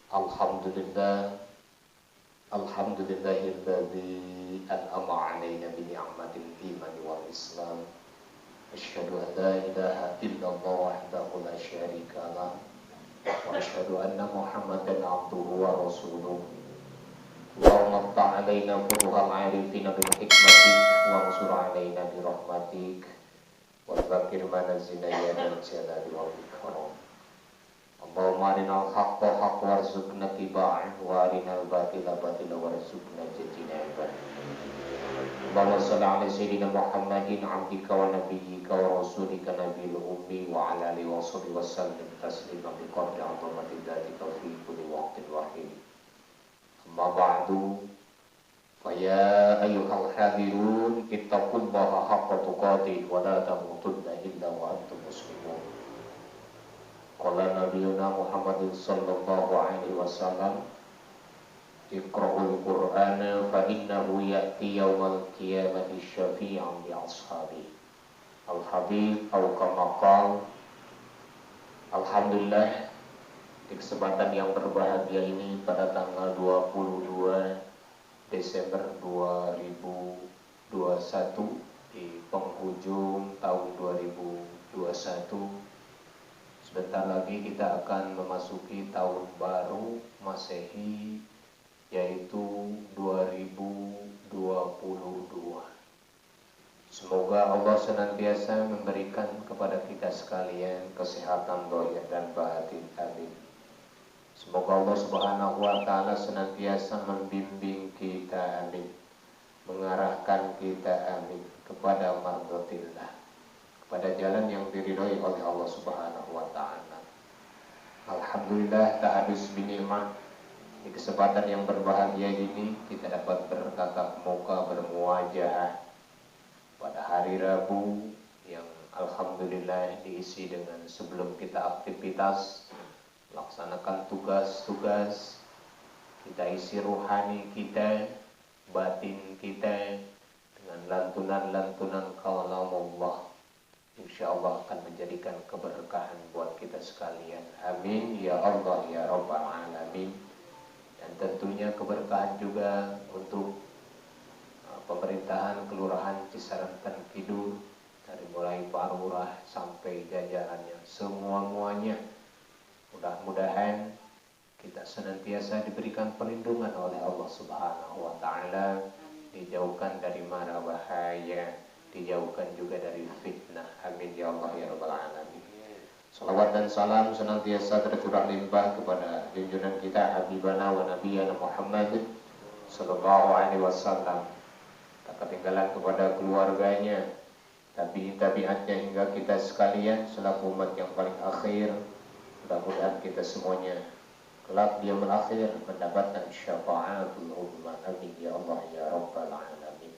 Alhamdulillah, alhamdulillahilladzi an'ama 'alaina bi ni'matil iman wal islam. Asyhadu an la ilaha illallah wahdahu la syarika lah wa asyhadu anna Muhammadan 'abduhu wa rasuluh. Allahumma iftah 'alaina furuhal 'arifina bil hikmatik wa ansur 'alaina bi rahmatik wa dzakir manazina ya dzal jalali wal ikram. Allahumma arinal haqqa haqqa warzuqna tiba'ah wa arinal batila batila warzuqna ijtinabah. Allahumma shalli ala sayyidina Muhammadin abdika wa nabiyyika wa rasulika nabiyil ummi wa ala alihi wa sahbihi wa sallim tasliman bi qadri 'azamati dzatika fi kulli waqtin wa hin. Amma ba'du, fa ya ayyuhal hadirun ittaqullaha haqqa tuqatih wa la tamutunna illa wa antum muslimun. Qala nabiyuna Muhammadin sallallahu alaihi wasallam, Iqra'ul Qur'ana fa innahu ya'ti yawmal qiyamati syafi'an li ashabi. Al-Habib au kama qala. Alhamdulillah, di kesempatan yang berbahagia ini pada tanggal 22 Desember 2021 di penghujung tahun 2021, sebentar lagi kita akan memasuki tahun baru Masehi, yaitu 2022. Semoga Allah senantiasa memberikan kepada kita sekalian kesehatan zahir dan batin. Amin. Semoga Allah Subhanahu wa taala senantiasa membimbing kita, amin, mengarahkan kita, amin, kepada mardhatillah, pada jalan yang diridhoi oleh Allah Subhanahu wa taala. Alhamdulillah, tak habis binikmat. Di kesempatan yang berbahagia ini kita dapat bertatap muka, bermuajah pada hari Rabu yang alhamdulillah diisi dengan sebelum kita aktivitas melaksanakan tugas-tugas, kita isi ruhani kita, batin kita dengan lantunan-lantunan kalamullah. InsyaAllah akan menjadikan keberkahan buat kita sekalian. Amin ya Allah ya Rabbal Alamin. Dan tentunya keberkahan juga untuk pemerintahan Kelurahan Cisaran Kidul, dari mulai Pak Lurah sampai jajarannya, semua-muanya. Mudah-mudahan kita senantiasa diberikan perlindungan oleh Allah Subhanahu wa taala, dijauhkan dari mara bahaya, dijauhkan juga dari fitnah. Amin ya Allah ya Rabbal Alamin. Salawat dan salam senantiasa tercurah limpah kepada junjungan kita Habibana wa Nabiyana Muhammad sallallahu alaihi wasallam. Tak ketinggalan kepada keluarganya, tabi'atnya hingga kita sekalian selaku umat yang paling akhir. Mudah-mudahan kita semuanya kelak di yaumul akhir mendapatkan syafaatul uzma. Amin ya Allah ya Rabbal Alamin.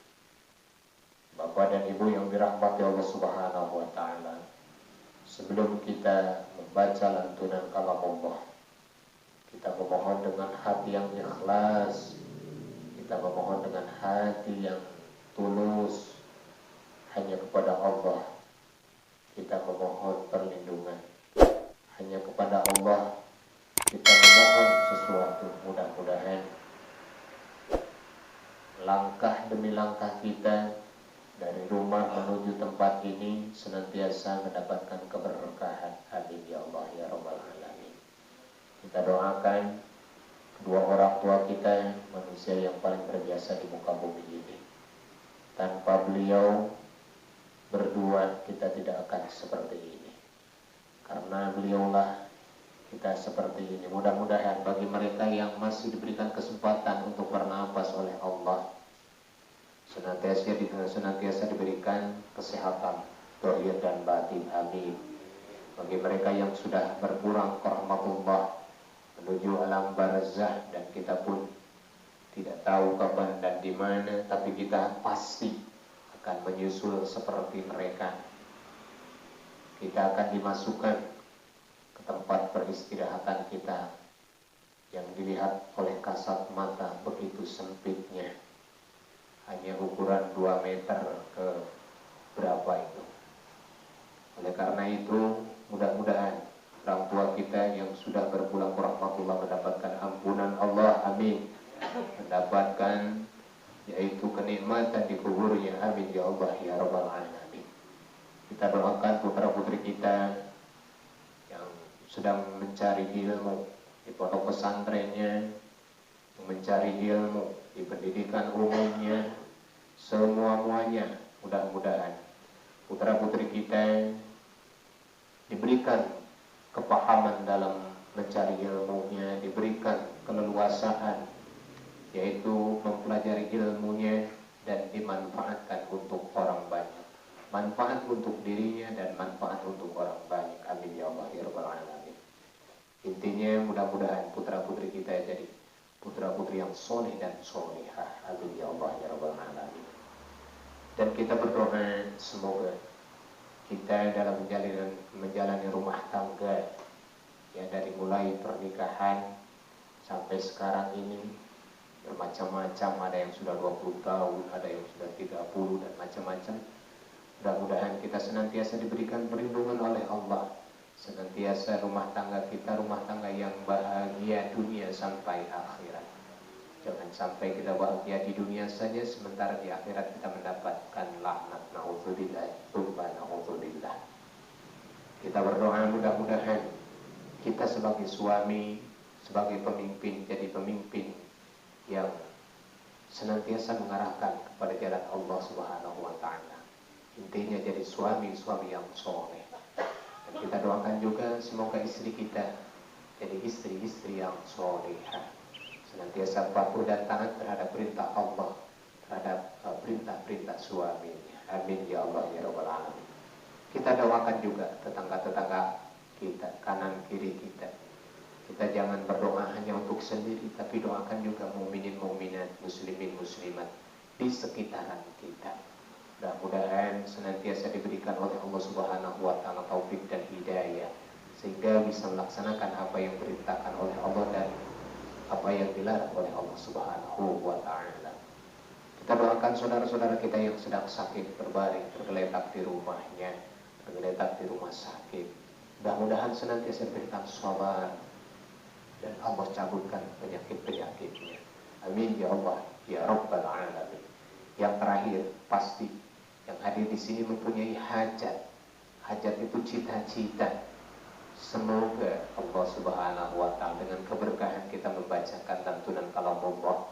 Bapak dan Ibu yang dirahmati Allah Subhanahu wa taala, sebelum kita membaca lantunan kalam Allah, kita memohon dengan hati yang ikhlas, kita memohon dengan hati yang tulus hanya kepada Allah. Kita memohon perlindungan hanya kepada Allah. Kita memohon sesuatu, mudah-mudahan langkah demi langkah kita dari rumah menuju tempat ini senantiasa mendapatkan keberkahan. Amin ya Allah ya Rabbal Alamin. Kita doakan kedua orang tua kita, manusia yang paling berjasa di muka bumi ini. Tanpa beliau berdua kita tidak akan seperti ini. Karena beliaulah kita seperti ini. Mudah-mudahan bagi mereka yang masih diberikan kesempatan untuk bernapas oleh Allah, senantiasa diberikan kesehatan zahir dan batin. Amin. Bagi mereka yang sudah berpulang ke rahmatullah menuju alam barzah, dan kita pun tidak tahu kapan dan di mana, tapi kita pasti akan menyusul seperti mereka. Kita akan dimasukkan ke tempat peristirahatan kita yang dilihat oleh kasat mata begitu sempitnya, hanya ukuran 2 meter ke berapa itu. Oleh karena itu, mudah-mudahan orang tua kita yang sudah berpulang ke rahmatullah mendapatkan Kita doakan putra-putri kita yang sedang mencari ilmu di pondok pesantrennya, mencari ilmu di pendidikan umumnya, semuanya mudah-mudahan putra-putri kita diberikan kepahaman dalam mencari ilmunya, diberikan keleluasaan, yaitu mempelajari ilmunya dan dimanfaatkan untuk orang banyak, manfaat untuk dirinya dan manfaat untuk orang banyak. Amin ya Allah ya Rabbal Alamin. Intinya mudah-mudahan putra-putri kita jadi putra-putri yang soleh dan solehah. Amin ya Allah ya Rabbal Alamin. Dan kita berdoa semoga kita dalam menjalani rumah tangga, ya dari mulai pernikahan sampai sekarang ini bermacam-macam, ada yang sudah 20 tahun, ada yang sudah 30 dan macam-macam. Mudah-mudahan kita senantiasa diberikan perlindungan oleh Allah, senantiasa rumah tangga kita rumah tangga yang bahagia dunia sampai akhirat. Jangan sampai kita bahagia di dunia saja sementara di akhirat kita mendapatkan laknat. Na'udzubillah, tsumma na'udzubillah. Kita berdoa mudah-mudahan kita sebagai suami, sebagai pemimpin, jadi pemimpin yang senantiasa mengarahkan kepada jalan Allah Subhanahu wa taala. Intinya jadi suami-suami yang soleh. Dan kita doakan juga semoga istri kita jadi istri-istri yang solehah, senantiasa patuh dan taat terhadap perintah Allah, terhadap perintah-perintah suaminya. Amin ya Allah ya Rabbal Alamin. Kita doakan juga tetangga-tetangga kita, kanan kiri kita. Kita jangan berdoa hanya untuk sendiri, tapi doakan juga mukminin mukminat, muslimin muslimat di sekitaran kita. Mudah-mudahan senantiasa diberikan oleh Allah Subhanahu wa taala taufik dan hidayah sehingga bisa melaksanakan apa yang diperintahkan oleh Allah dan apa yang dilarang oleh Allah Subhanahu wa taala. Kita doakan saudara-saudara kita yang sedang sakit, berbaring, tergeletak di rumahnya, tergeletak di rumah sakit. Mudah-mudahan senantiasa diberikan sabar dan Allah cabutkan penyakit-penyakitnya. Amin ya Allah ya Rabbal Alamin. Yang terakhir, pasti yang hadir di sini mempunyai hajat. Hajat itu cita-cita. Semoga Allah Subhanahu wa taala dengan keberkahan kita membacakan lantunan kalam Allah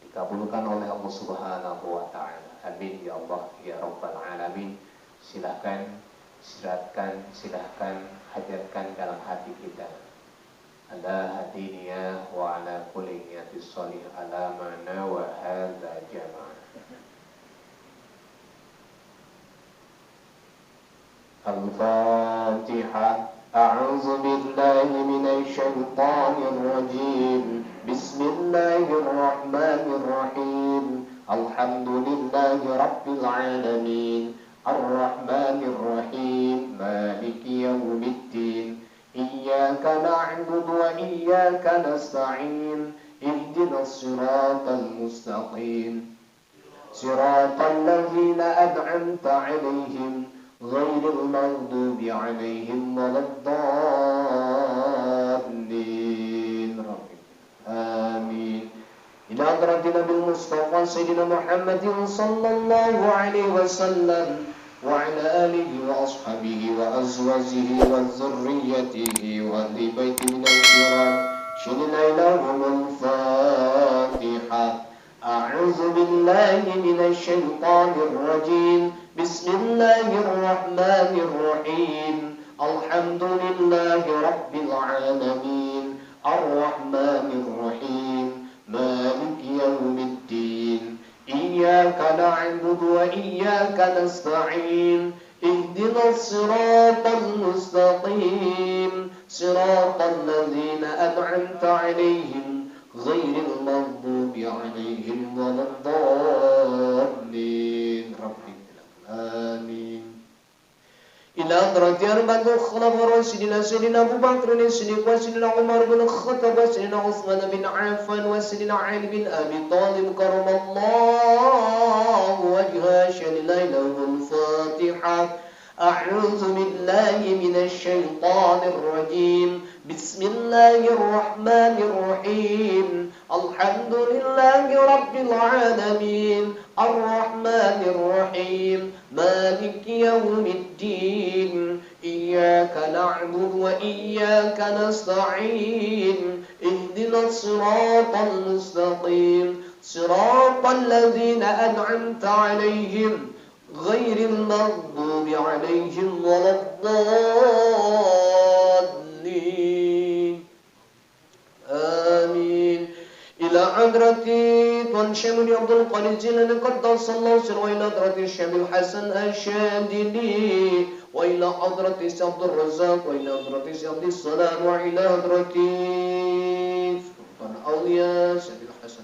dikabulkan oleh Allah Subhanahu wa taala. Amin ya Allah ya Rabbal Alamin. Silahkan hajatkan dalam hati kita. Ala hadiniya wa ala kulli niyatis shalih ala mana wa hadza jamaah. Al-Fatihah. A'udzu billahi minasy syaithanir rajim. Bismillahirrahmanirrahim. Alhamdulillahi rabbil alamin. Ar-Rahmanir Rahim. Maliki yaumiddin. Iyyaka na'budu wa iyyaka nasta'in. Ihdinas siratal mustaqim. Siratal ladzina an'amta 'alaihim ghairil maghdubi 'alaihim waladdallin. Amin. Ila hadratin Nabil Mustafa Sayyidina Muhammadin sallallahu alaihi wasallam wa ala alihi wa ashabihi wa azwajihi wa dzurriyyatihi wa ahli baiti minal kiram. Shillina lahumul Fatihah. A'udzu billahi minasy syaithanir rajim. Bismillahirrahmanirrahim. Alhamdulillahi rabbil alamin. Ar-Rahmanir Rahim. Maliki yaumiddin. Iyyaka na'budu wa iyyaka nasta'in. Ihdinas siratal mustaqim. Siratal ladzina an'amta 'alaihim ghairil maghdubi 'alaihim waladdallin. Amin. Ila hadrati arba'atul khulafa'ir rasyidin sayyidina Abu Bakr as-Siddiq wa sayyidina Umar bin Khattab wa sayyidina Utsman bin Affan wa sayyidina Ali bin Abi Thalib karramallahu wajhahu shalilailahul Fatihah. A'udzu billahi minasy syaithanir rajim. Bismillahirrahmanirrahim. الحمد لله رب العالمين الرحمن الرحيم مالك يوم الدين إياك نعبد وإياك نستعين اهدنا الصراط المستقيم صراط الذين أنعمت عليهم غير المغضوب عليهم ولا الضالين آمين. إلى حضرة طن شامل عبد القادر جيلاني قدس الله سره، وإلى حضرة الشامل الحسن الشاذلي، وإلى حضرة عبد الرزاق، وإلى حضرة عبد السلام، وإلى حضرة سلطان أولياء سيد الحسن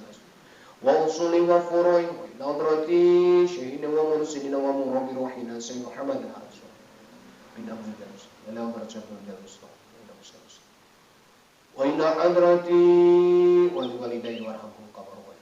وأصول وفروع، وإلى حضرة شهيد ومرسلين ومرب روحنا سيد محمد الحسن بن أبي الجلس، وإلى حضرة عبد الجلس وإلى حضرتي والوالدين وارحمهم قبرهم.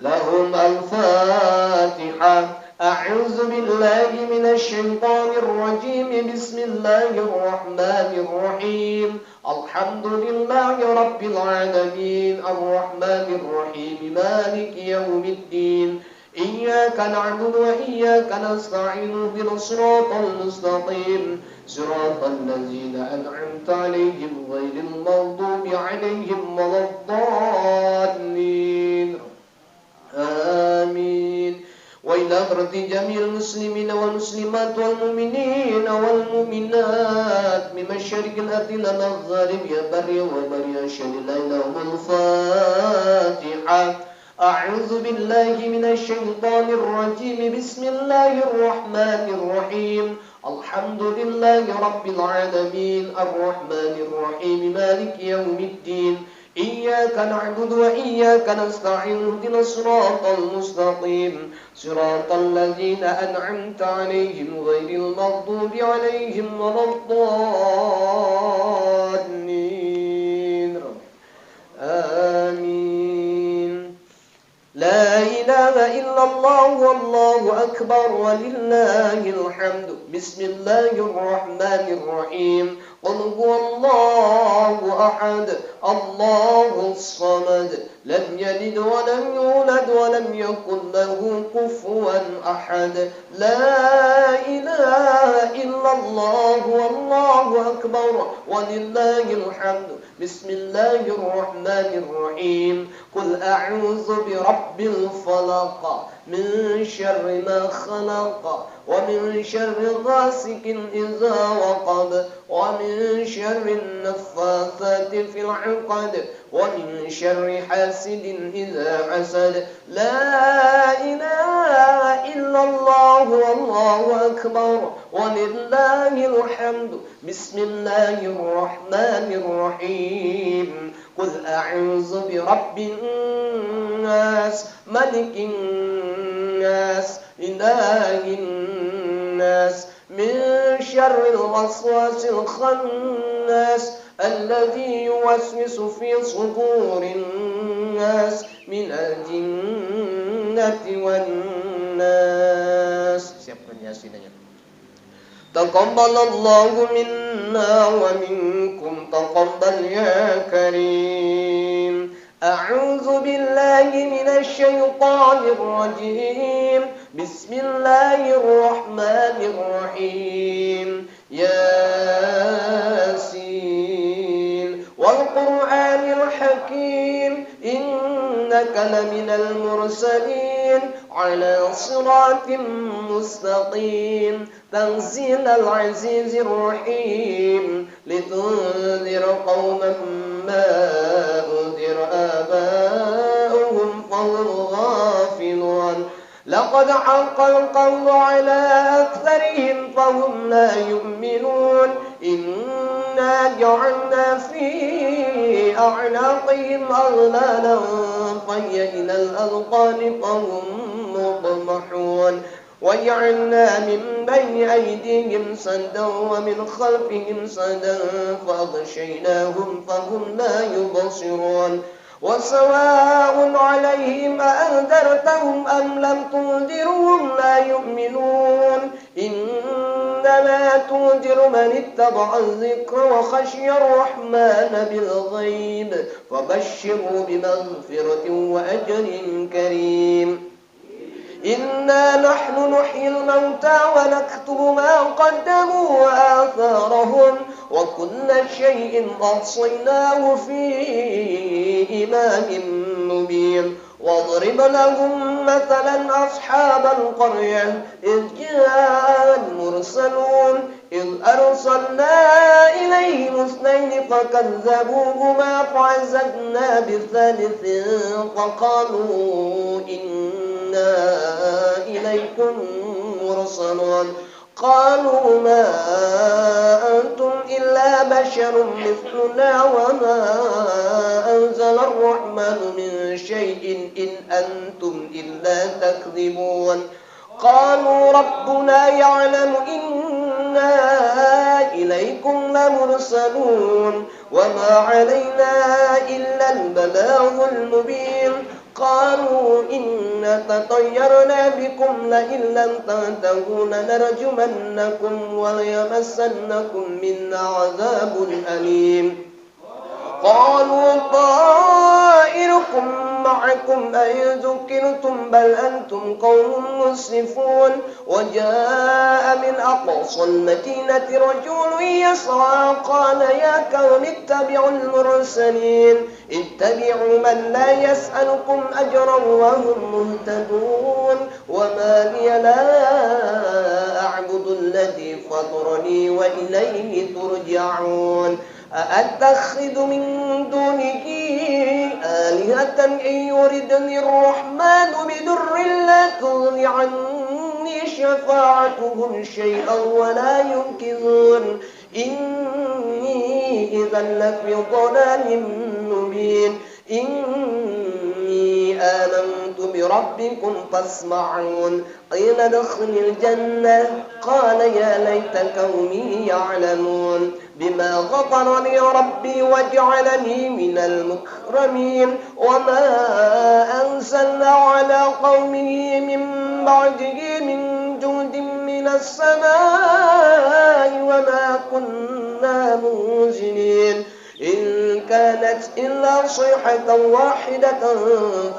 لهم الفاتحة. أعوذ بالله من الشيطان الرجيم. بسم الله الرحمن الرحيم. الحمد لله رب العالمين الرحمن الرحيم مالك يوم الدين إياك نعبد وإياك نستعين اهدنا الصراط المستقيم صراط الذين أنعمت عليهم غير المغضوب عليهم ولا الضالين آمين. وإلى حضرة جميع المسلمين والمسلمات والمؤمنين والمؤمنات من مشارق الأرض إلى مغاربها بريا وبريا شديدا لهم الفاتحة. أعوذ بالله من الشيطان الرجيم. بسم الله الرحمن الرحيم. الحمد لله رب العالمين الرحمن الرحيم مالك يوم الدين إياك نعبد وإياك نستعين اهدنا الصراط المستقيم صراط الذين أنعمت عليهم غير المغضوب عليهم ولا الضالين آمين. لا إله إلا الله والله أكبر ولله الحمد. بسم الله الرحمن الرحيم. قل هو الله أحد الله الصمد لم يلد ولم يولد ولم يكن له كفوا أحد. لا إله إلا الله والله أكبر ولله الحمد. بسم الله الرحمن الرحيم. قل أعوذ برب الفلق من شر ما خلق ومن شر غاسق إذا وقب ومن شر النفاثات في العقد ومن شر حاسد إذا حسد. لا إله إلا الله والله أكبر ولله الحمد. بسم الله الرحمن الرحيم. قل أعوذ برب الناس ملك الناس إله الناس من شر الوسواس الخناس الذي يوسوس في صدور الناس من الجنة والناس. Siapkan yasinnya. تقبل الله منا ومنكم تقبل يا كريم. أعوذ بالله من الشيطان الرجيم. بسم الله الرحمن الرحيم. ياسين والقرآن الحكيم إنك لمن المرسلين على صراط مستقيم تنزيل العزيز الرحيم لتنذر قوما ما أنذر آباؤهم فهم غافلون. لقد حق القول على أكثرهم فهم لا يؤمنون. إنا جعلنا في أعناقهم أغلالا فهي إلى الأذقان فهم مقمحون. وجعلنا من بين أيديهم سدا ومن خلفهم سدا فأغشيناهم فهم لا يبصرون. وسواء عليهم أأنذرتهم أم لم تنذرهم لا يؤمنون. إنا إنما تنذر من اتبع الذكر وخشي الرحمن بالغيب فبشره بمغفرة وأجر كريم. إنا نحن نحيي الموتى ونكتب ما قدموا وآثارهم وكل شيء أحصيناه في إمام مبين. واضرب لهم مثلا أصحاب القرية إذ جاء المرسلون إذ أرسلنا إليهم اثنين فكذبوهما فعززنا بثالث فقالوا إنا إليكم مرسلون. قالوا ما أنتم إلا بشر مثلنا وما أنزل الرحمن من شيء إن أنتم إلا تكذبون. قالوا ربنا يعلم إنا إليكم لمرسلون وما علينا إلا البلاغ المبين. قالوا إنا تطيرنا بكم لئن لم تنتهوا لنرجمنكم وليمسنكم منا عذاب أليم. قالوا طائركم معكم أئن ذكرتم بل أنتم قوم مسرفون. وجاء من أقصى المدينة رجل يسعى قال يا قوم اتبعوا المرسلين اتبعوا من لا يسألكم أجرا وهم مهتدون. وما لي لا أعبد الذي فطرني وإليه ترجعون. أأتخذ من دونه آلهة إن يردني الرحمن بضر لا تغن عني شفاعتهم شيئا ولا ينقذون. إني إذا لفي ضلال مبين. إني آمنت بربكم فاسمعون. قيل ادخل الجنة قال يا ليت قومي يعلمون بما غفر لي ربي وجعلني من المكرمين. وما أنزلنا على قومه من بعده من جند من السماء وما كنا منزلين إن كانت إلا صيحة واحدة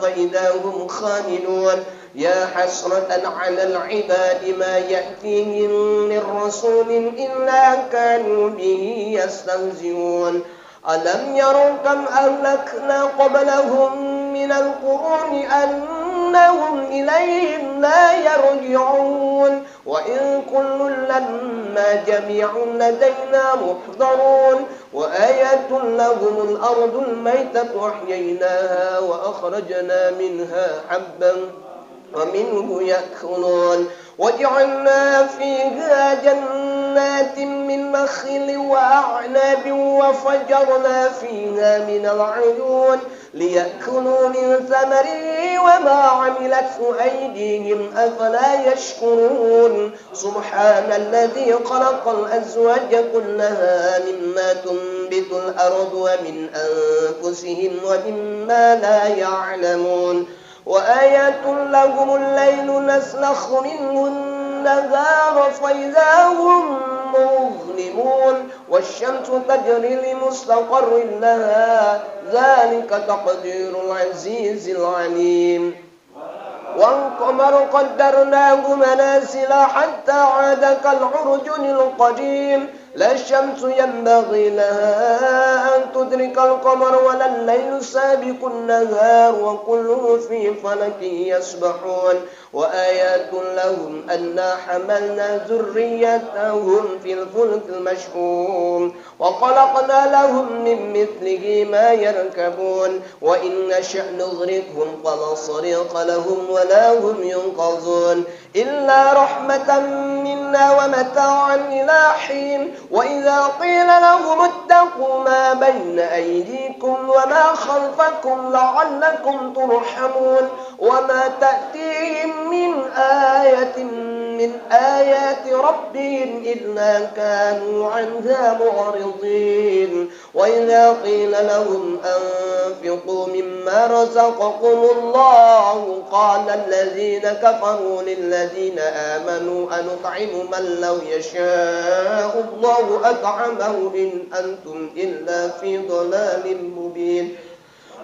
فإذا هم خامدون. يا حسرة على العباد ما يأتيهم من رسول إلا كانوا به يستهزئون. ألم يروا كم أهلكنا قبلهم من القرون أنهم إليهم لا يرجعون. وإن كل لما جميع لدينا محضرون. وآية لهم الأرض الميتة أحييناها وأخرجنا منها حبا ومنه يأكلون. وجعلنا فيها جنات من نخيل وأعناب وفجرنا فيها من العيون ليأكلوا من ثمره وما عملته أيديهم أفلا يشكرون. سبحان الذي خلق الأزواج كلها مما تنبت الأرض ومن أنفسهم ومما لا يعلمون. وآية لهم الليل نسلخ منه النهار فإذا هم مظلمون. والشمس تجري لمستقر لها ذلك تقدير العزيز العليم. والقمر قدرناه منازل حتى عاد كالعرجون القديم. لا الشمس ينبغي لها أن تدرك القمر ولا الليل سابق النهار وكل في فلك يسبحون. وآيات لهم أنا حملنا ذريتهم في الفلك المشحون وخلقنا لهم من مثله ما يركبون. وإن نشأ نغرقهم فلا صريخ لهم ولا هم ينقذون إلا رحمة منا ومتاعا إلى حين. وإذا قيل لهم اتقوا ما بين أيديكم وما خلفكم لعلكم ترحمون وما تأتيهم من آية من آيات ربهم إلا كانوا عنها معرضين وإذا قيل لهم أنفقوا مما رزقكم الله قال الذين كفروا للذين آمنوا أنطعم من لو يشاء الله أطعمه إن أنتم إلا في ضلال مبين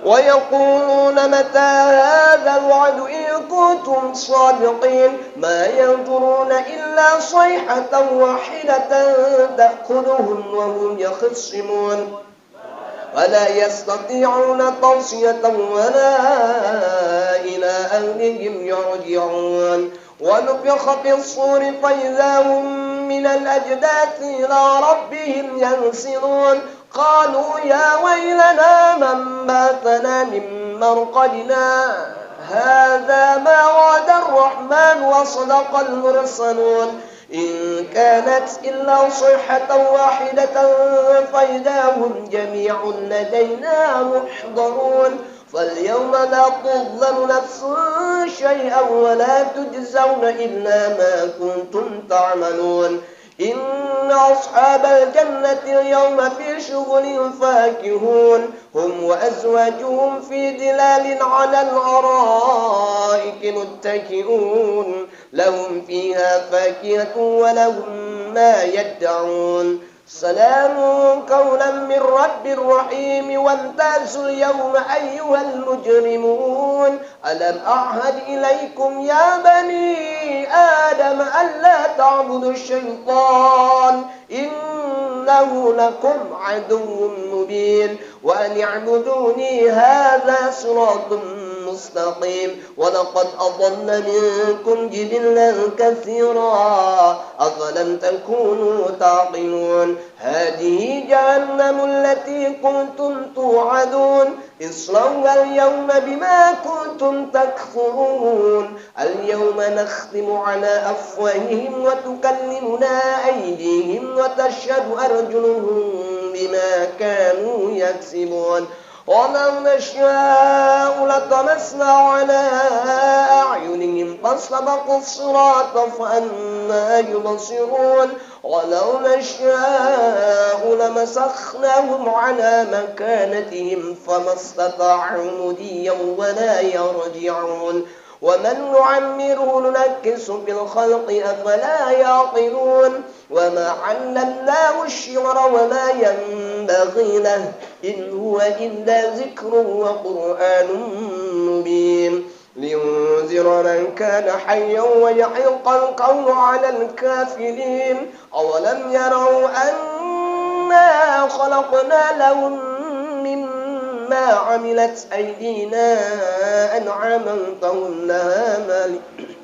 ويقولون متى هذا الوعد إن كنتم صادقين ما ينظرون إلا صيحة واحدة تأخذهم وهم يخصمون ولا يستطيعون توصية ولا إلى أهلهم يرجعون ونفخ في الصور فإذا هم من الأجداث إلى ربهم ينسلون قالوا يا ويلنا من باتنا من مرقدنا هذا ما وعد الرحمن وصدق المرسلون إن كانت إلا صيحة واحدة فإذا هم جميع لدينا محضرون فاليوم لا تظلم نفس شيئا ولا تجزون إلا ما كنتم تعملون إن أصحاب الجنة اليوم في شغل فاكهون هم وأزواجهم في ظلال على الأرائك متكئون لهم فيها فاكهة ولهم ما يدعون سلام قولا من رب رحيم وامتازوا اليوم أيها المجرمون ألم أعهد إليكم يا بني آدم ألا تعبدوا الشيطان إنه لكم عدو مبين وأن اعبدوني هذا صراط مستقيم ولقد أضل منكم جبلا كثيرا أفلم تكونوا تعقلون هذه جهنم التي كنتم توعدون اصلوها اليوم بما كنتم تكفرون اليوم نختم على أفواههم وتكلمنا أيديهم وتشهد أرجلهم بما كانوا يكسبون ولو نشاء لطمسنا على أعينهم فاستبقوا الصراط فأنى يبصرون ولو نشاء لمسخناهم على مكانتهم فما استطاعوا مضيا ولا يرجعون ومن نعمره ننكس في الخلق أفلا يعقلون وما علمناه الشعر وما ينبغي له إن هو إلا ذكر وقرآن مبين لينذر من كان حيا ويحق القول على الكافرين أولم يروا أنا خلقنا لهم مما عملت أيدينا أنعاما فهم لها مالكون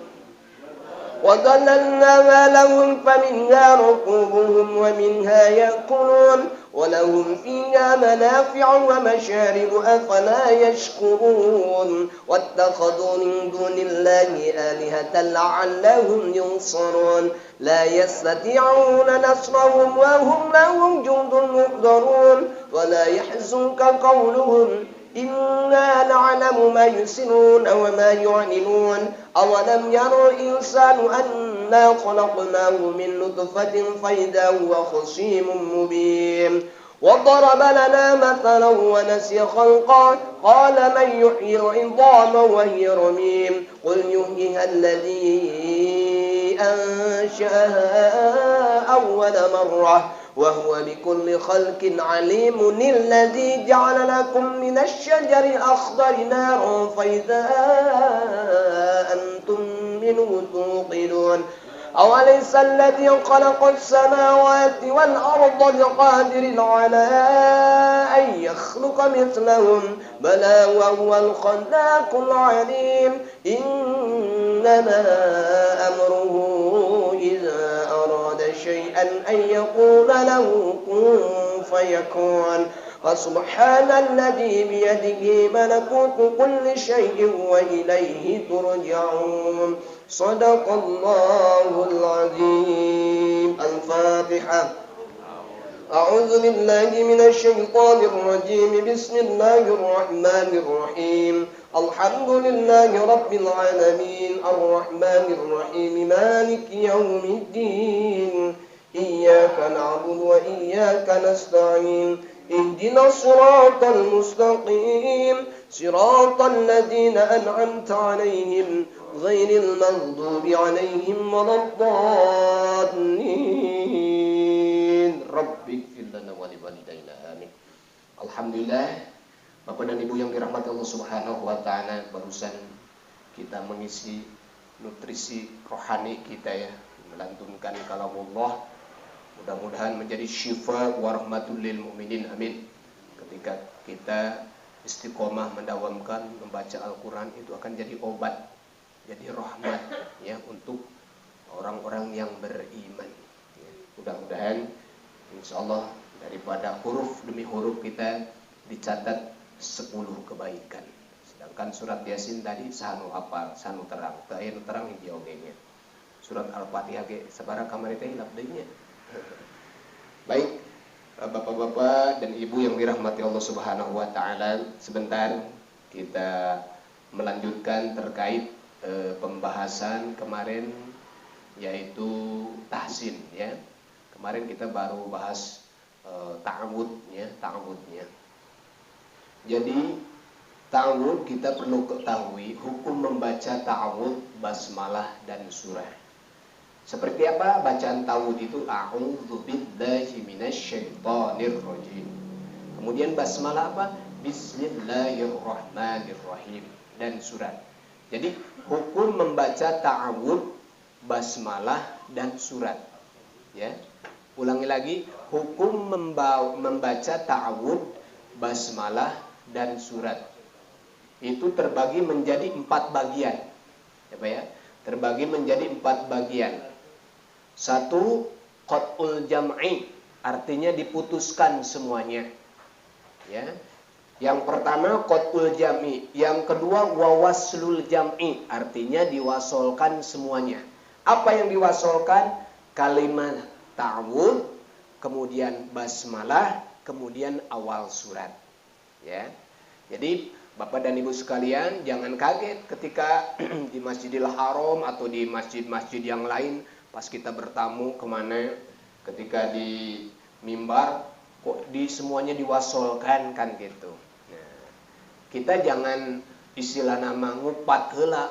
وظللنا لهم فمنها ركوبهم ومنها يأكلون ولهم فيها منافع ومشارب أفلا يشكرون واتخذوا من دون الله آلهة لعلهم ينصرون لا يستطيعون نصرهم وهم لهم جند محضرون ولا يحزنك قولهم إنا نعلم ما يسرون وما يعلنون أولم يرى الإنسان أنا خلقناه من نطفة فإذا هو خصيم مبين وضرب لنا مثلا ونسي خلقا قال من يحيي العظام وهي رميم قل يحييها الذي أنشأها أول مرة وهو بكل خلق عليم الذي جعل لكم من الشجر الأخضر نارا فإذا أنتم منه توقدون أوليس الذي خلق السماوات والأرض بقادر على أن يخلق مثلهم بلى وهو الخلاق العليم إنما أمره إذا أراد شيئا أن يقول له كن فيكون فسبحان الذي بيده ملكوت كل شيء وإليه ترجعون صدق الله العظيم الفاتحة أعوذ بالله من الشيطان الرجيم بسم الله الرحمن الرحيم الحمد لله رب العالمين الرحمن الرحيم مالك يوم الدين إياك نعبد وإياك نستعين اهدنا الصراط المستقيم صراط الذين أنعمت عليهم غير المغضوب عليهم ولا الضالين ربي اغفر لنا ولوالدينا آمين. Alhamdulillah, Bapak dan Ibu yang dirahmati Allah Subhanahu wa taala, barusan kita mengisi nutrisi rohani kita ya, melantunkan kalamullah. Mudah-mudahan menjadi syifa wa rahmatul lil mu'minin, amin. Ketika kita istiqomah mendawamkan membaca Al-Quran, itu akan jadi obat, jadi rahmat ya untuk orang-orang yang beriman ya. Mudah-mudahan insyaallah daripada huruf demi huruf kita dicatat 10 kebaikan. Sedangkan surat Yasin tadi sanu apal, sanu terang, teu terang hiji ogenya. Surat Al-Fatihah ge sabaraha kamari teh hilap deui nya. Baik, Bapak-bapak dan Ibu yang dirahmati Allah Subhanahu wa taala, sebentar kita melanjutkan terkait pembahasan kemarin yaitu tahsin ya. Kemarin kita baru bahas ta'awudnya. Jadi ta'awud kita perlu ketahui hukum membaca ta'awud, basmalah dan surah. Seperti apa bacaan ta'awud itu? A'udzu billahi minasyaitonir rajim. Kemudian basmalah apa? Bismillahirrahmanirrahim dan surat. Jadi hukum membaca ta'awud, basmalah dan surat. Ya. Ulangi lagi, hukum membaca ta'awud, basmalah dan surat. Itu terbagi menjadi 4 bagian. Ya, Pak ya? Terbagi menjadi 4 bagian. 1, qat'ul jam'i, artinya diputuskan semuanya. Ya. Yang pertama qat'ul jam'i, yang kedua wawaslul jam'i, artinya diwasolkan semuanya. Apa yang diwasolkan? Kalimat ta'awud, kemudian basmalah, kemudian awal surat. Ya. Jadi Bapak dan Ibu sekalian, jangan kaget ketika di Masjidil Haram atau di masjid-masjid yang lain, pas kita bertamu kemana, ketika di mimbar, kok semuanya diwasolkan kan gitu. Nah, kita jangan istilah nama ngupat heula,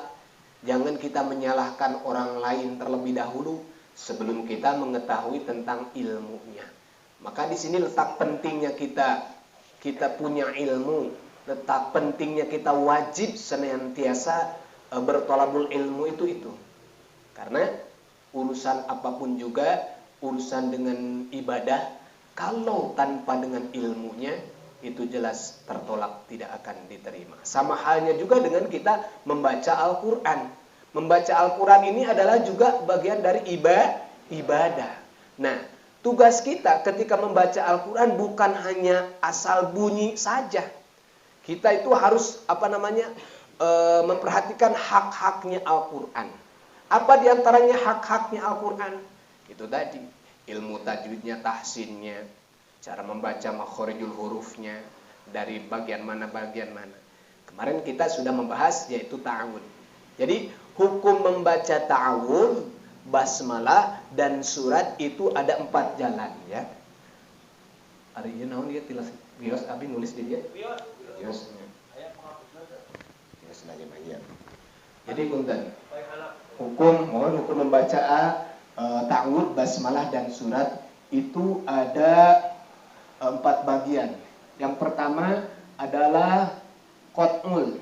jangan kita menyalahkan orang lain terlebih dahulu sebelum kita mengetahui tentang ilmunya. Maka di sini letak pentingnya kita punya ilmu, letak pentingnya kita wajib senantiasa bertolabul ilmu itu. Karena urusan apapun juga, urusan dengan ibadah, kalau tanpa dengan ilmunya, itu jelas tertolak, tidak akan diterima. Sama halnya juga dengan kita membaca Al-Quran. Membaca Al-Quran ini adalah juga bagian dari ibadah. Nah, tugas kita ketika membaca Al-Quran bukan hanya asal bunyi saja. Kita itu harus memperhatikan hak-haknya Al-Quran. Apa diantaranya hak-haknya Al-Quran? Itu tadi, ilmu tajwidnya, tahsinnya, cara membaca makhorijul hurufnya, dari bagian mana. Kemarin kita sudah membahas yaitu ta'awud. Jadi hukum membaca ta'awud, basmalah dan surat itu ada 4 jalan ya. Ari ieu naon dia tilas bios abi nulis di dia? Bios. Bios lagi banyak. Jadi punten. Hukum membaca ta'awud, basmalah dan surat itu ada 4 bagian. Yang pertama adalah qat'ul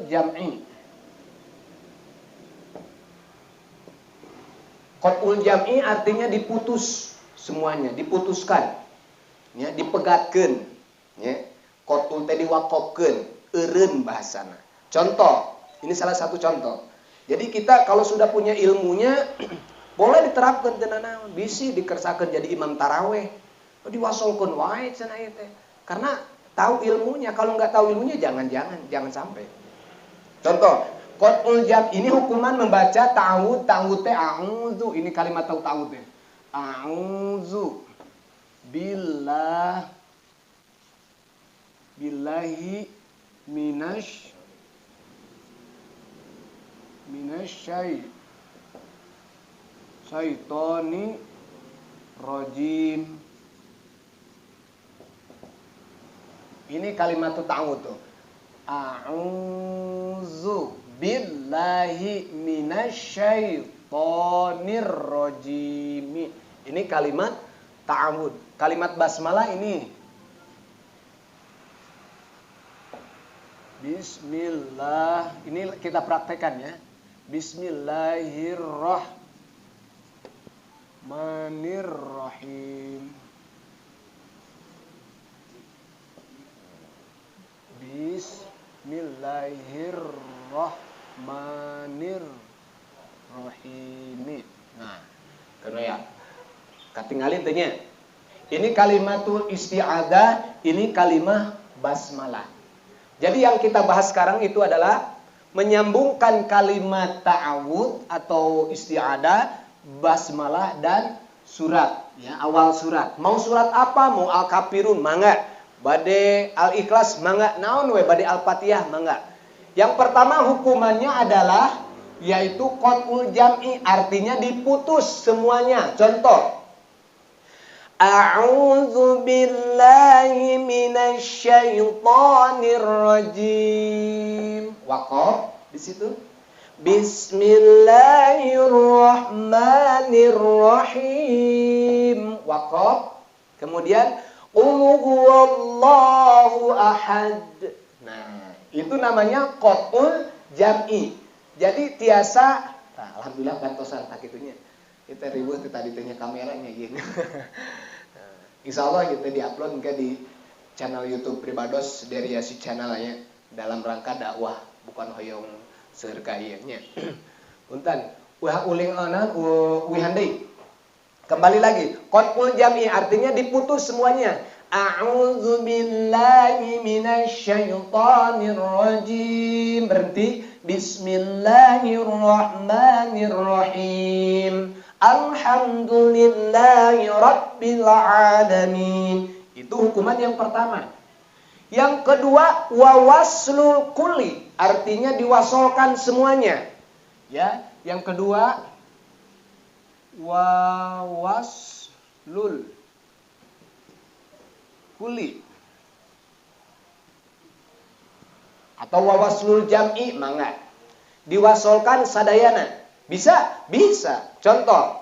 jam'i. Qat'ul jam'i artinya diputus semuanya, diputuskan. Ya, dipegatkeun. Ya. Qat'ul teh diwaqafkeun, eureun bahasana. Contoh, ini salah satu contoh. Jadi kita kalau sudah punya ilmunya boleh diterapkan cenah naon, bisi dikersakeun jadi imam taraweh. Diwasolkeun wae cenah ieu teh. Karena tahu ilmunya, kalau nggak tahu ilmunya jangan sampai. Contoh, Qat'ul jam ini hukuman membaca ta'awud, ta'awud teh a'udzu. Ini kalimat ta'awud teh. A'udzu billahi syaitoni rajim. Ini kalimat ta'awud tuh. A'udzu billahi minasyaitonir rajim. Ini kalimat ta'awud. Kalimat basmalah ini. Bismillah. Ini kita praktekkan ya. Bismillahirrahmanirrahim. Bismillahirrahmanirrahim. Nah, karena ya katingalin tanya. Ini kalimatul isti'adah, ini kalimah basmalah. Jadi yang kita bahas sekarang itu adalah menyambungkan kalimat ta'awud atau isti'adah, basmalah dan surat, ya, awal surat. Mau surat apa? Mau Al-Kafirun, mangga. Bade Al-Ikhlas, mangga. Naon we bade Al-Fatihah, mangga. Yang pertama hukumannya adalah yaitu qat'ul jam'i, artinya diputus semuanya. Contoh, a'udzu billahi minasyaitonir rajim. Waqaf di situ. Bismillahirrahmanirrahim. Waqaf. Kemudian qul huwallahu ahad. Nah, itu namanya qat'ul jam'i. Jadi tiasa, nah, alhamdulillah bantosan tak itunya. Kita ribut tadi tanya kameranya gitu. Insya Allah kita diupload mungkin di channel YouTube Pribados dari si channelnya dalam rangka dakwah, bukan hoyong serkainya. Punten, wah uling anan wihandai. Kembali lagi, qat'ul jam'i artinya diputus semuanya. A'udzu billahi minasyaitonir rajim. Berhenti. Bismillahirrahmanirrahim. Alhamdulillahi rabbil alamin. Itu hukuman yang pertama. Yang kedua, wawaslul kulli, artinya diwasolkan semuanya. Ya, yang kedua wawaslul kulli atau wawaslul jam'i, mangga. Diwasolkan sadayana. Bisa? Bisa. Contoh,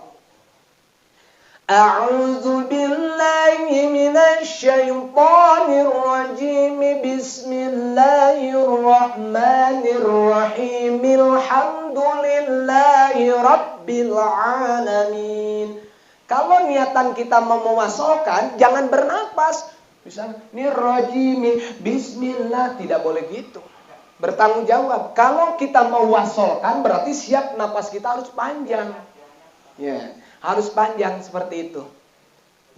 a'udzu billahi minasyaitonir rajim. Bismillahirrahmanirrahim. Alhamdulillahi rabbil alamin. Kalau niatan kita mau mewasolkan, jangan bernapas. Misalnya, ini rajimi, bismillah, tidak boleh gitu. Bertanggung jawab. Kalau kita mau wasolkan, berarti siap napas kita harus panjang. Ya, harus panjang seperti itu.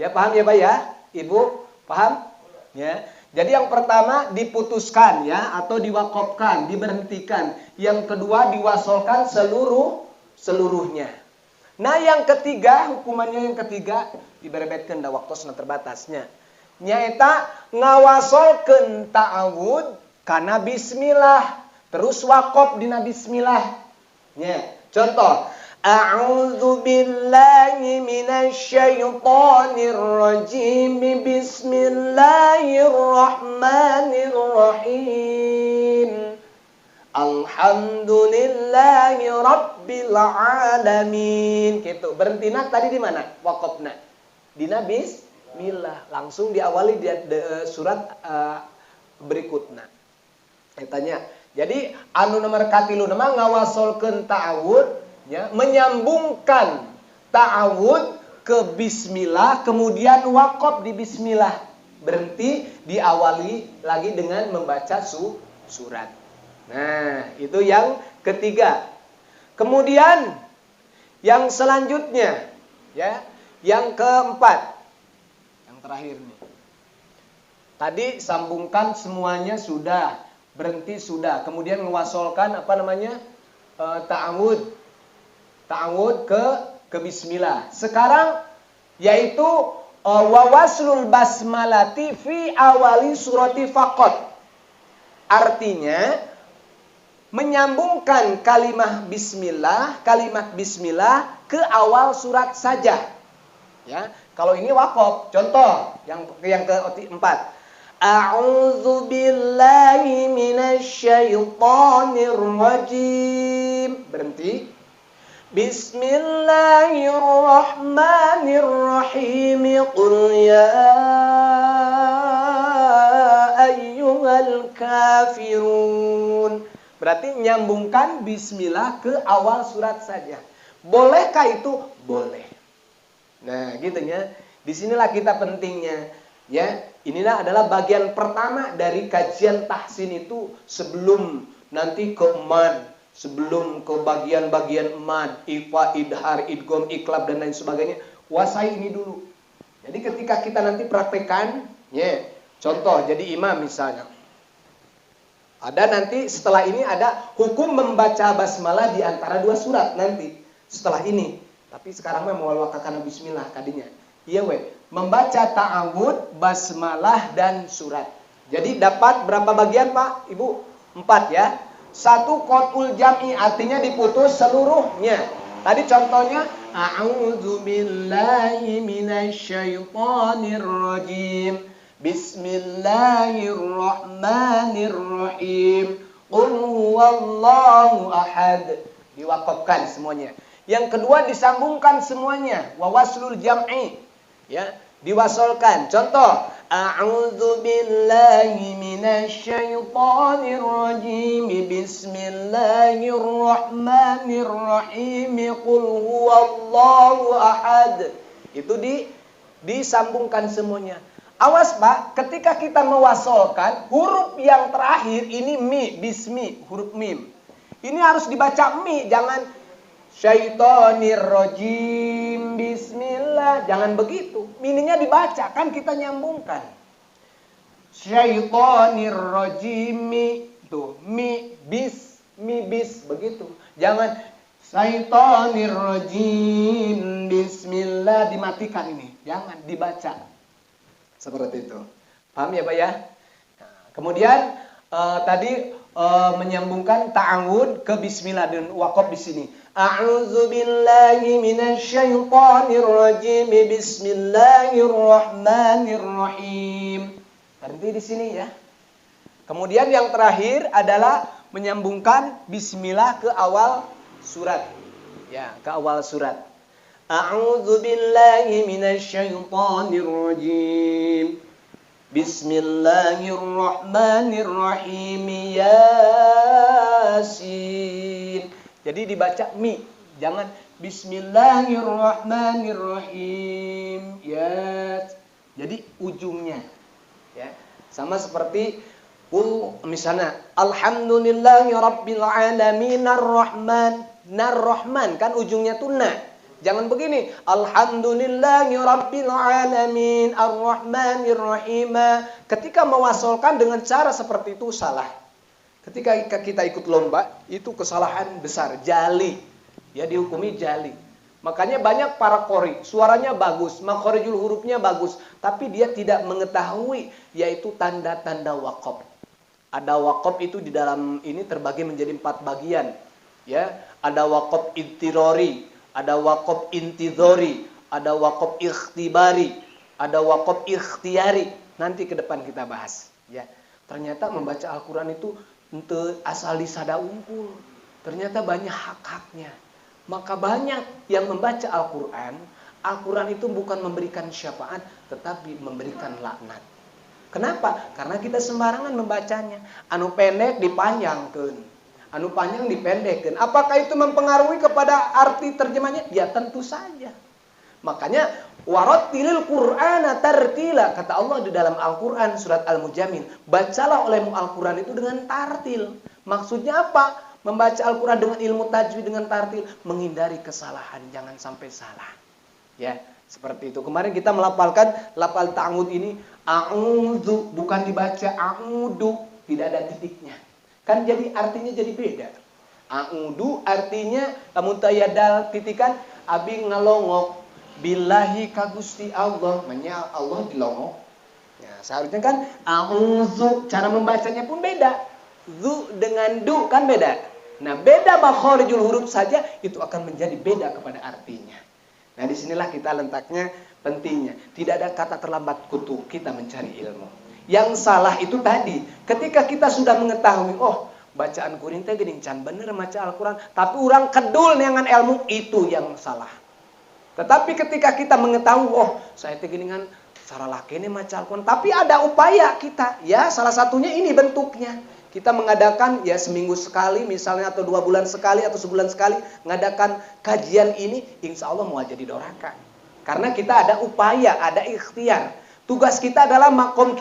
Ya, paham ya Pak ya? Ibu, paham? Ya. Jadi yang pertama diputuskan ya, atau diwakofkan, diberhentikan. Yang kedua diwasolkan seluruhnya. Nah, yang ketiga, hukumannya yang ketiga diberebetkeun da waktu terbatasnya. Nyaeta ngawasolkeun ta'awud kana bismillah, terus wakof dina bismillah. Nya, contoh, a'udzu billahi minasyaitonir rajim. Bismillahirrahmanirrahim. Alhamdulillahi rabbil alamin. Gitu. Berhentina tadi di mana? Wakofna. Dina bismillah. Langsung diawali di surat berikutnya. Tanya. Jadi anu nomor katilu nama ngawasolkeun ta'awud ya, menyambungkan ta'awud ke bismillah, kemudian wakof di bismillah. Berhenti, diawali lagi dengan membaca surat. Nah, itu yang ketiga. Kemudian yang selanjutnya ya, yang keempat. Yang terakhir nih. Tadi sambungkan semuanya sudah. berhenti sudah. Kemudian mewasolkan apa namanya? Ta'awud. Ta'awud ke bismillah. Sekarang yaitu wawaslul basmalati fi awali surati faqat. Artinya menyambungkan kalimat bismillah ke awal surat saja. Ya, kalau ini waqaf. Contoh yang keempat. A'udzu billahi minasyaitonir rajim. Berhenti. Bismillahirrahmanirrahim. Qul ya ayyuhal kafirun. Berarti nyambungkan bismillah ke awal surat saja. Bolehkah itu? Boleh. Nah, gitu ya. Disinilah kita pentingnya. Ya, inilah adalah bagian pertama dari kajian tahsin itu sebelum nanti ke mad, sebelum ke bagian-bagian mad, ifa, idhar, idgham, iqlab dan lain sebagainya. Kuasai ini dulu. Jadi ketika kita nanti praktekkan, ya, contoh jadi imam misalnya. Ada nanti setelah ini ada hukum membaca basmalah di antara dua surat nanti setelah ini. Tapi sekarang mah mau wakakan bismillah kadinya. Iya we, membaca ta'awud, basmalah dan surat. Jadi dapat berapa bagian Pak? Ibu? 4 ya. 1 qat'ul jam'i artinya diputus seluruhnya. Tadi contohnya a'udzu billahi minasyaitonir rajim. Bismillahirrahmanirrahim. Qul huwallahu ahad. Diwakafkan semuanya. Yang kedua disambungkan semuanya. Wawaslul jam'i. Ya, diwasolkan. Contoh, a'udzu billahi minasyaitonir rajim. Bismillahirrahmanirrahim. Qul huwallahu ahad. Itu disambungkan semuanya. Awas Pak, ketika kita mewasolkan huruf yang terakhir ini mi, bismi, huruf mim. Ini harus dibaca mi, jangan syaitonir rajim, bismillah, jangan begitu. Mininya dibaca, kan kita nyambungkan. Syaitonir rajim, tuh, mi bis, begitu. Jangan syaitonir rajim, bismillah, dimatikan ini. Jangan dibaca. Seperti itu. Paham ya Pak ya? Nah, kemudian tadi menyambungkan ta'awud ke bismillah dan waqaf di sini. A'udzu billahi minasyaitonir rajim. Bismillahirrahmanirrahim. Berhenti di sini ya. Kemudian yang terakhir adalah menyambungkan bismillah ke awal surat. Ya, ke awal surat. A'udzu billahi minasyaitonir rajim. Bismillahirrahmanirrahim. Yasin. Jadi dibaca mi, jangan bismillahirrahmanirrahim. Yas. Jadi ujungnya ya. Sama seperti misalnya alhamdulillahi rabbil alamin arrahman. Narrahman kan ujungnya tuh na. Jangan begini, alhamdulillahi rabbil alamin arrahmanir rahim. Ketika mewasolkan dengan cara seperti itu salah. Ketika kita ikut lomba, itu kesalahan besar, jali. Ya dihukumi jali. Makanya banyak para qori, suaranya bagus, makhorijul hurufnya bagus, tapi dia tidak mengetahui yaitu tanda-tanda waqaf. Ada waqaf itu di dalam ini terbagi menjadi 4 bagian. Ya, ada waqaf idtirori, ada waqaf intidhori, ada waqaf ikhtibari, ada waqaf ikhtiari. Nanti ke depan kita bahas. Ya, ternyata membaca Al-Quran itu untuk asal disada unggul. Ternyata banyak hak-haknya. Maka banyak yang membaca Al-Quran. Al-Quran itu bukan memberikan syafaat, tetapi memberikan laknat. Kenapa? Karena kita sembarangan membacanya. Anu pendek dipanjangkeun. Anu panjang dipendekkan. Apakah itu mempengaruhi kepada arti terjemahnya? Ya tentu saja. Makanya warattilil Qur'ana tartila, kata Allah di dalam Al-Qur'an surat Al-Mujammil. Bacalah olehmu Al-Qur'an itu dengan tartil. Maksudnya apa? Membaca Al-Qur'an dengan ilmu tajwid dengan tartil, menghindari kesalahan, jangan sampai salah. Ya, seperti itu. Kemarin kita melafalkan lafal ta'awud ini a'udzu, bukan dibaca a'udu, tidak ada titiknya. Kan jadi artinya jadi beda. A'udu artinya lamun teu aya dal titikan abi ngalongok billahi ka Gusti Allah, manya Allah dilongok. Ya, seharusnya kan a'udzu cara membacanya pun beda. Zu dengan du kan beda. Nah, beda makharijul huruf saja itu akan menjadi beda kepada artinya. Nah, disinilah kita letaknya pentingnya. Tidak ada kata terlambat kutu kita mencari ilmu. Yang salah itu tadi, ketika kita sudah mengetahui, oh bacaan kuring teh geuning can bener maca Al-Qur'an, tapi orang kedul neangan ilmu, itu yang salah. Tetapi ketika kita mengetahui, oh saya teh geuningan saralah kene maca Al-Qur'an, tapi ada upaya kita, ya salah satunya ini bentuknya. Kita mengadakan ya seminggu sekali misalnya atau 2 bulan sekali atau sebulan sekali mengadakan kajian ini, insya Allah mau jadi dorakan. Karena kita ada upaya, ada ikhtiar. Tugas kita adalah makom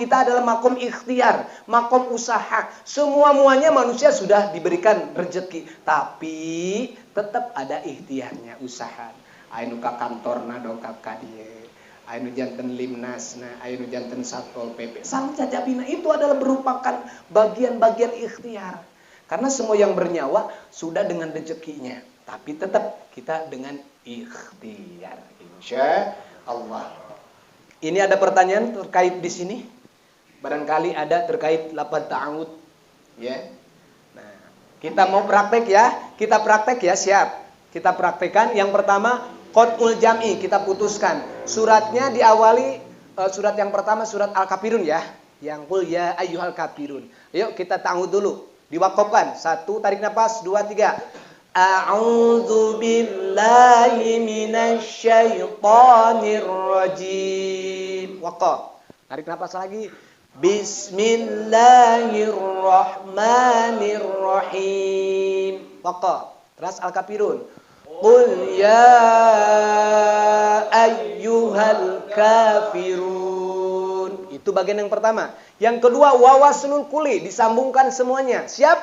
ikhtiar, makom usaha. Semua-muanya manusia sudah diberikan rezeki, tapi tetap ada ikhtiarnya, usaha. Ainu ka kantorna dongkap ka dieu. Ainu janten limnasna, ainu janten satpol PP. Sang jajabina itu adalah merupakan bagian-bagian ikhtiar. Karena semua yang bernyawa sudah dengan rezekinya, tapi tetap kita dengan ikhtiar. Insya Allah. Ini ada pertanyaan terkait di sini. Barangkali ada terkait lafaz ta'awud, ya. Nah, kita mau praktek ya. Kita praktek ya, siap. Kita praktekkan. Yang pertama, qat'ul jam'i, kita putuskan. Suratnya diawali surat yang pertama surat Al-Kafirun ya. Yang qul ya ayyuhal kafirun. Yuk kita ta'awud dulu. Diwakafkan. 1 tarik nafas, 2 3. A'udzu billahi minasy syaithanir rajim. Waqaf. Tarik nafas lagi. Bismillahirrahmanirrahim. Waqaf. Terus Al-Kafirun. Qul ya ayyuhal kafirun. Itu bagian yang pertama. Yang kedua wawaslul kuli, disambungkan semuanya. Siap?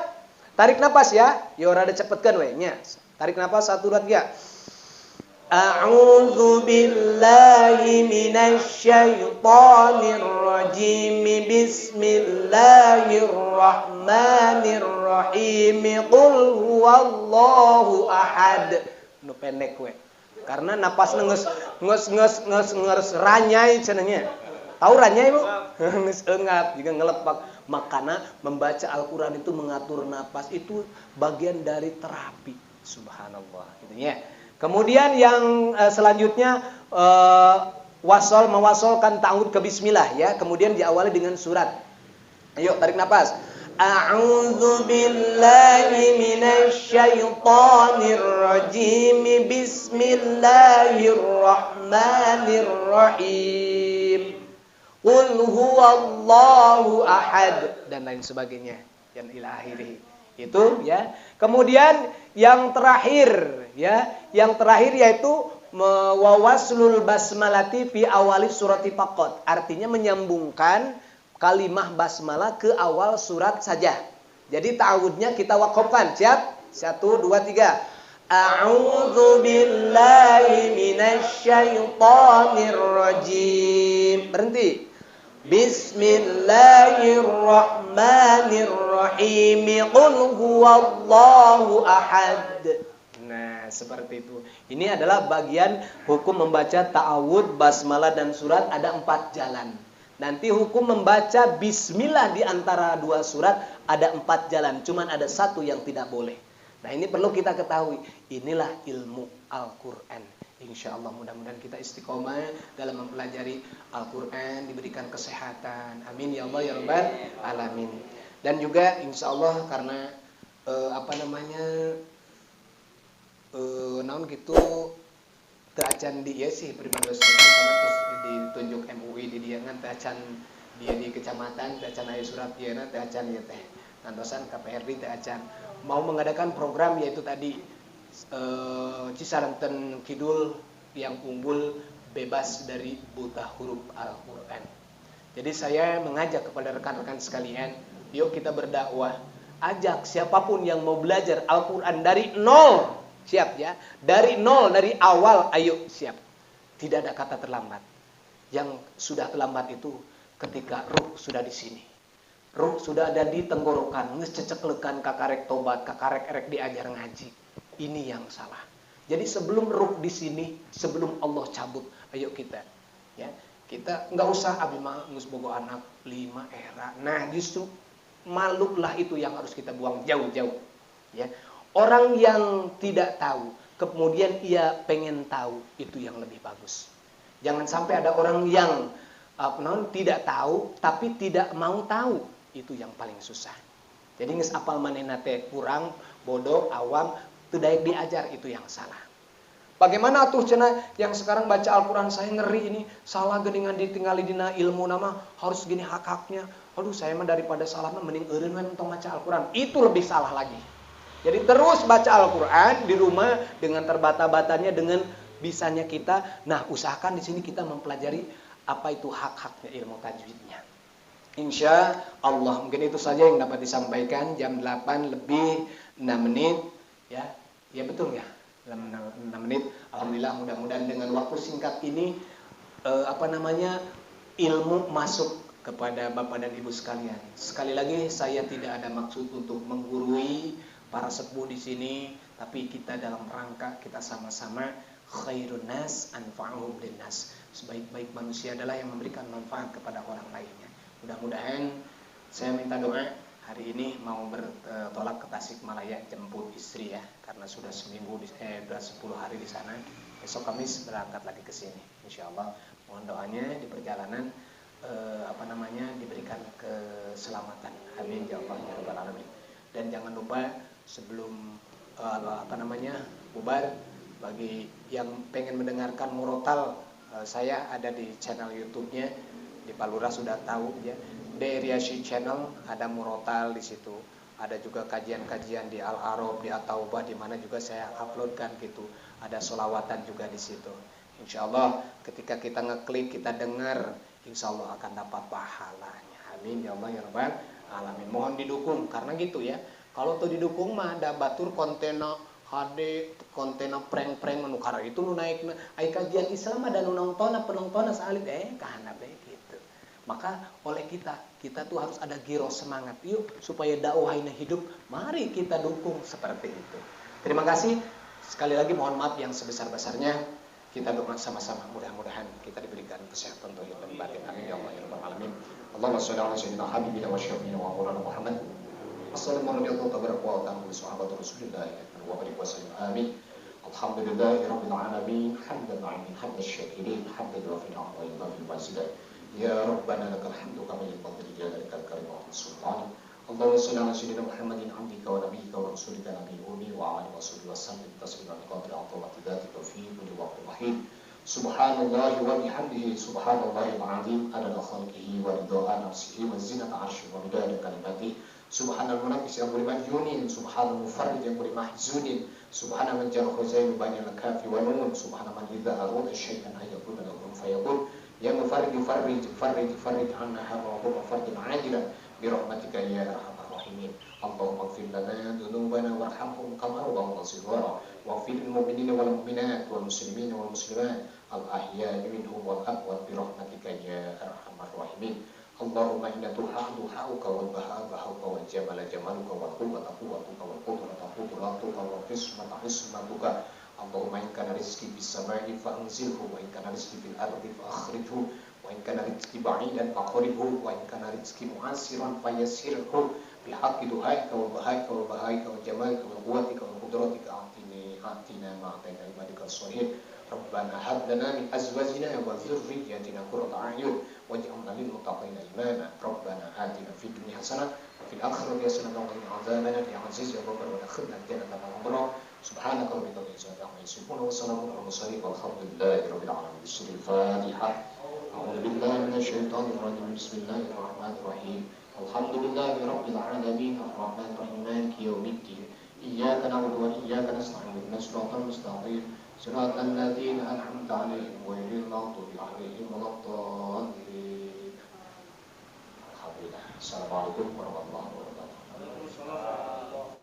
Tarik napas ya. Yo rada cepetkan we nya. Tarik napas 1 2 3. A'udzu billahi minasy syaithanir rajim. Bismillahirrahmanirrahim. Qul huwallahu ahad. Nu pendek we. Karena napas ngeus ranyai cenanya. Tahu ranyai Bu? Geus eungap juga ngelepak. Makanya membaca Al-Quran itu mengatur napas itu bagian dari terapi. Subhanallah. Gitu ya. Kemudian yang selanjutnya mewasolkan ta'awud ke bismillah ya. Kemudian diawali dengan surat. Ayo tarik napas. A'udzu billahi minasy syaithanir rajim. Bismillahirrahmanirrahim. Qul huwallahu ahad dan lain sebagainya yang ila akhirih. Itu ya. Kemudian yang terakhir ya, yang terakhir yaitu wawaslul basmalati fi awali surati faqat. Artinya menyambungkan kalimah basmalah ke awal surat saja. Jadi ta'awudnya kita wakafkan. Siap? 1 2 3. A'udzu billahi minasy syaithanir rajim. Berhenti. Bismillahirrahmanirrahim. Qul huwallahu ahad. Nah, seperti itu. Ini adalah bagian hukum membaca ta'awud, basmalah dan surat ada 4 jalan. Nanti hukum membaca bismillah di antara 2 surat ada 4 jalan. Cuman ada 1 yang tidak boleh. Nah, ini perlu kita ketahui. Inilah ilmu Al-Qur'an. Insya Allah mudah-mudahan kita istiqomah dalam mempelajari Al-Quran, diberikan kesehatan. Amin ya Allah ya Rabbal alamin. Dan juga insya Allah karena naon gitu teracan di ya sih primados karena terus ditunjuk MUI di dia ngan teracan dia di kecamatan teracan aya surat dia na teracan ya teh. Nantosan KPRD teracan mau mengadakan program yaitu tadi Cisaranten Kidul yang unggul bebas dari buta huruf Al-Quran. Jadi saya mengajak kepada rekan-rekan sekalian, yuk kita berdakwah. Ajak siapapun yang mau belajar Al-Quran dari nol. Siap ya? Dari nol, dari awal, ayo siap. Tidak ada kata terlambat. Yang sudah terlambat itu ketika ruh sudah di sini. Ruh sudah ada di tenggorokan, geus ceceklekan kakarek tobat, kakarek erek diajar ngaji. Ini yang salah. Jadi sebelum ruh di sini, sebelum Allah cabut, ayo kita ya, kita nggak usah abi mah geus bogo anak 5 era. Nah, justru malulah itu yang harus kita buang jauh-jauh ya. Orang yang tidak tahu, kemudian ia pengen tahu, itu yang lebih bagus. Jangan sampai ada orang yang tidak tahu tapi tidak mau tahu, itu yang paling susah. Jadi geus apal manehna teh kurang, bodoh, awam, teu daek diajar, itu yang salah. Bagaimana tuh cenah yang sekarang baca Al-Quran, saya ngeri ini, salah geningan ditinggali dina ilmu nama, harus gini hak-haknya. Aduh, saya mah daripada salah mah mending eureun we mentong baca Al-Quran. Itu lebih salah lagi. Jadi terus baca Al-Quran di rumah dengan terbata-batanya, dengan bisanya kita. Nah, usahakan di sini kita mempelajari apa itu hak-haknya ilmu tajwidnya. Insya Allah, mungkin itu saja yang dapat disampaikan. Jam 8 lebih 6 menit. Ya betul ya, 6 menit. Alhamdulillah, mudah-mudahan dengan waktu singkat ini ilmu masuk kepada Bapak dan Ibu sekalian. Sekali lagi, saya tidak ada maksud untuk menggurui para sepuh di sini, tapi kita dalam rangka kita sama-sama khairun nas anfa'uhum linnas. Sebaik-baik manusia adalah yang memberikan manfaat kepada orang lainnya. Mudah-mudahan saya minta doa hari ini mau bertolak ke Tasikmalaya jemput istri ya, karena sudah seminggu sudah 10 hari di sana. Besok Kamis berangkat lagi ke sini. Insyaallah mohon doanya di perjalanan diberikan keselamatan. Amin ya Allah ya rabbal alamin. Dan jangan lupa sebelum bubar, bagi yang pengen mendengarkan murotal, saya ada di channel YouTube-nya di Palura, sudah tahu ya. Deriashi Channel ada murotal di situ. Ada juga kajian-kajian di Al-Arab, di At-Taubah, di mana juga saya uploadkan gitu. Ada solawatan juga di situ. Insya Allah ketika kita ngeklik, kita dengar, insya Allah akan dapat pahalanya. Amin ya Allah ya rabbal alamin. Mohon didukung karena gitu ya. Kalau tuh didukung mah ada batur kontena HD, kontena prank-prank menukar itu nu naik ai kajian Islam ada nu nonton penonton salib kahana bae gitu. Maka oleh kita tuh harus ada giroh semangat yuk supaya dakwah ini hidup. Mari kita dukung seperti itu. Terima kasih. Sekali lagi mohon maaf yang sebesar-besarnya. Kita doa sama-sama, mudah-mudahan kita diberikan kesehatan zahir dan batin. Amin ya Allah ya rabbal alamin. Allahumma shalli ala sayyidina habibina wa syafiina wa maulana Muhammad. Assalamualaikum warahmatullahi wabarakatuh. Sahabat Rasulullah wa barik wasallam. Amin. Alhamdulillahi rabbil alamin. Hamdan 'alamin hamdan syakirin hamdan wafina wa ilahi wasidah. Ya Rabbana lakal hamdu kama yanbaghi li jalalika al-karim wa sultanik. Allahumma shalli ala sayyidina Muhammadin 'abdika wa nabiyyika wa rasulika nabiyyi ummi wa alihi wa sallam tasliman qadra atawati dhatika fi kulli waqtin wahid. Subhanallahi wa bihamdihi subhanallahil azim adada khalqihi wa ridha nafsihi wa zinata 'arsyihi wa midada kalimatihi. Subhanal munaqqis yang beri majnunin, subhanal mufarrij yang beri mahzunin, subhanal man jarhu zain bainal kafi wa nun, subhanal man idza arada syai'an ayakuna lahu fayakun. Ya mufarrij farrij anna hadha wa farj ajilan bi rahmatika ya arhamar rahimin. Allahumma ighfir lana dhunubana warhamhum kama rabbana shighara waghfir lil mu'minina wal mu'minat wal muslimina wal muslimat al ahya'i minhum wal amwat bi rahmatika ya arhamar rahimin. Allahumma inna duha'uka wal baha'uka wal jamala jamaluka wal quwwata quwwatuka wal qudrata qudratuka wal qismata qismatuka. Allahumma in kana rizqi bis sama'i fa anzilhu wa in kana rizqi fil ardi fa akhrijhu wa in kana rizqi ba'idan fa qaribhu wa in kana rizqi mu'asiran fa yassirhu bi haqqi du'aika wa baha'ika wa baha'ika wa jamalika wa quwwatika wa qudratika atina ma ataina ibadika shalihin. Rabbana hab lana min azwajina wa dhurriyyatina qurrata a'yun waj'alna lil muttaqina imama. Rabbana atina fid dunya hasanah wa fil akhirati hasanah wa qina adzabannar ya aziz ya rabbana wa adkhilna jannata ma'ana. Subhanaka rabbika rabbil izzati amma yasifun wa salamun alal mursalin walhamdulillahi rabbil alamin. Al-Fatihah. A'udzu billahi minasy syaithanir rajim. Bismillahirrahmanirrahim. Alhamdulillahi rabbil alamin arrahmanir rahim maliki yaumiddin. Iyyaka na'budu wa iyyaka nasta'in ihdinas siratal mustaqim siratal ladzina an'amta 'alaihim ghairil maghdubi 'alaihim waladdallin. Alhamdulillah. Assalamualaikum warahmatullahi wabarakatuh.